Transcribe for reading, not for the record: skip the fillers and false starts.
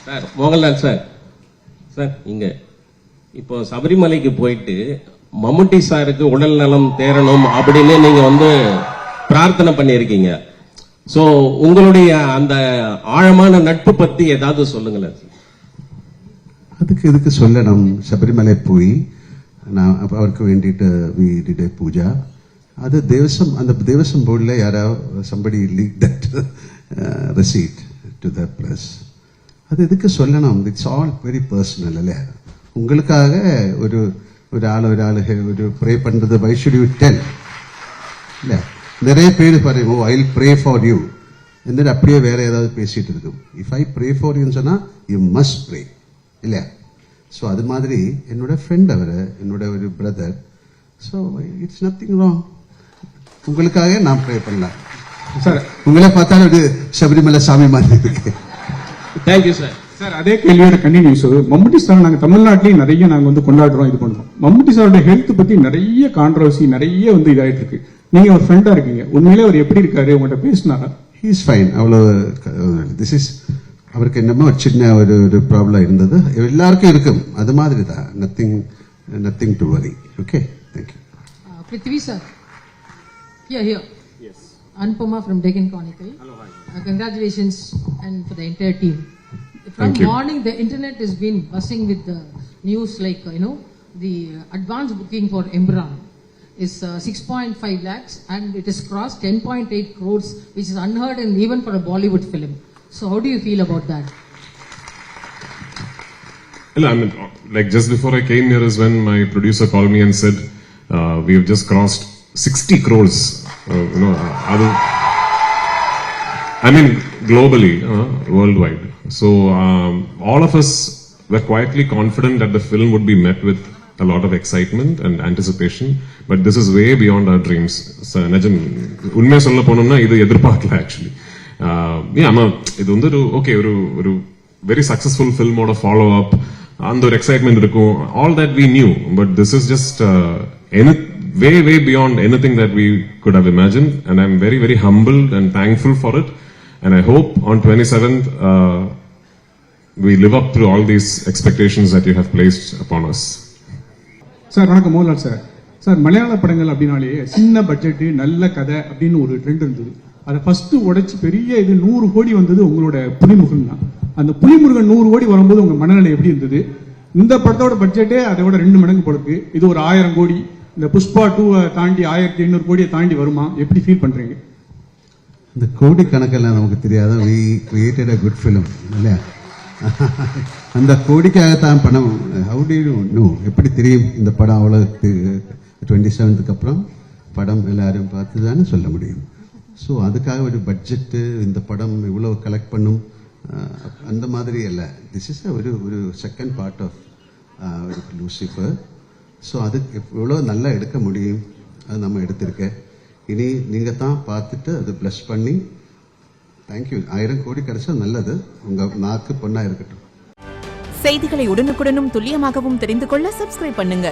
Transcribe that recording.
Sir Mohanlal sir sir இங்க இப்போ சபரிமலைக்கு போயிட்டு மம்முட்டி சாருக்கு உடல் நலம் தேரணும் அப்படின்னு நீங்க வந்து பிரார்த்தனை பண்ணியிருக்கீங்க. சோ உங்களுடைய அந்த ஆழமான நட்பு பத்தி ஏதாவது சொல்லுங்களேன். இதுக்கு சொல்லணும். சபரிமலை போய் நான் அவருக்கு வேண்டிட்டு we did a பூஜா. அது அந்த தேவசம் போர்டில் யாராவது somebody leaked that receipt to the press. அது இதுக்கு சொல்லணும். இட்ஸ் ஆல் வெரி பர்சனல் இல்லையா? உங்களுக்காக ஒரு ஆளு ப்ரே பண்றது why should you tell? இல்ல நிறைய பேர் பாருங்க I will pray for you എന്നിട്ട് அப்படியே வேற ஏதாவது பேசிட்டு இருக்கும். இஃப் ஐ ப்ரே ஃபார் யூன்னு சொன்னா யூ மஸ்ட் ப்ரே இல்லையா? ஸோ அது மாதிரி என்னோட ஃப்ரெண்ட் அவர், என்னோட ஒரு brother. So it's nothing wrong. உங்களுக்காக நான் ப்ரே பண்ணலாம் சார். உங்களை பார்த்தாலும் ஒரு சபரிமலை சாமி மாதிரி இருக்கு. Thank you sir. சார் அதே கேள்வியோட கண்டினியூஸ். மம்முட்டி சார் நாங்க தமிழ்நாட்டிலேயே நிறைய நாங்க வந்து கொண்டாடுறோம், இது பண்றோம். மம்முட்டி சாரோட ஹெல்த் பத்தி நிறைய கான்ட்ரவர்சி நிறைய வந்து இதாயிட்டு இருக்கு. நீங்க ஒரு ஃப்ரெண்டா இருக்கீங்க, உண்மையிலே அவர் எப்படி இருக்காரு, உங்கள்கிட்ட பேசினாரா? He is fine. அவ்வளவு திஸ் இஸ் அவருக்கு என்னமோ சின்ன ஒரு ப்ராப்ளம் இருந்தது, எல்லாருக்கும் இருக்கும், அது மாதிரி தான். Nothing to worry. Okay, thank you. Prithvi sir, here. Yes. Anupama from Deccan Chronicle. Hello, hi. Congratulations and for the entire team. From morning, the internet has been buzzing with the news like, the advance booking for Embraer is 6.5 lakhs and it has crossed 10.8 crores, which is unheard and even for a Bollywood film. So how do you feel about that? Well, I mean, like just before I came here is when my producer called me and said, we have just crossed 60 crores. I mean, globally, worldwide. So all of us were quietly confident that the film would be met with a lot of excitement and anticipation, but this is way beyond our dreams. So Najam, unmaya solla ponumna idu edirpaakla actually. இது வந்து ஒரு very successful film ஓட follow up, அந்த ஒரு excitement இருக்கும், all that we knew, but this is just way beyond anything that we could have imagined, and I'm very, very humbled and thankful for it. And I hope on 27th, we live up to all these expectations that you have placed upon us. Sir வணக்கம். Mohanlal sir. Sir மலையாள படங்கள் அப்படின்னாலே சின்ன budget நல்ல கதை அப்படின்னு ஒரு trend இருந்தது. அதை ஃபர்ஸ்ட் உடைச்சு பெரிய இது 100 கோடி வந்தது உங்களோட புலிமுருகன் தான். அந்த புலிமுருகன் 100 கோடி வரும்போது உங்க மனநிலை எப்படி இருந்தது? இந்த படத்தோட பட்ஜெட்டே அதை விட 2 மடங்கு போடுது. இது ஒரு 1000 கோடி, இந்த புஷ்பா 2 தாண்டி 1800 கோடியை தாண்டி வருமா? எப்படி ஃபீல் பண்றீங்க? இந்த கோடி கணக்கெல்லாம் நமக்கு தெரியாத we created a good film இல்லையா? அந்த கோடிக்காகத்தான் படம். how do you know? எப்படி தெரியும் இந்த படம் அவ்வளவு 27க்கு அப்புறம் படம் எல்லாரும் பார்த்து தானே சொல்ல முடியும். ஸோ அதுக்காக ஒரு பட்ஜெட்டு, இந்த படம் இவ்வளவு கலெக்ட் பண்ணும் அந்த மாதிரி அல்ல. திஸ் இஸ் ஒரு second part of Lucifer. So அது எவ்வளோ நல்லா எடுக்க முடியும் அது நம்ம எடுத்திருக்க. இனி நீங்க தான் பார்த்துட்டு அது பிளஸ் பண்ணி தேங்க்யூ. 1000 கோடி கிடைச்சா நல்லது, உங்க நாக்கு பொண்ணா இருக்கட்டும். செய்திகளை உடனுக்குடனும் துல்லியமாகவும் தெரிந்து கொள்ள சப்ஸ்கிரைப் பண்ணுங்க.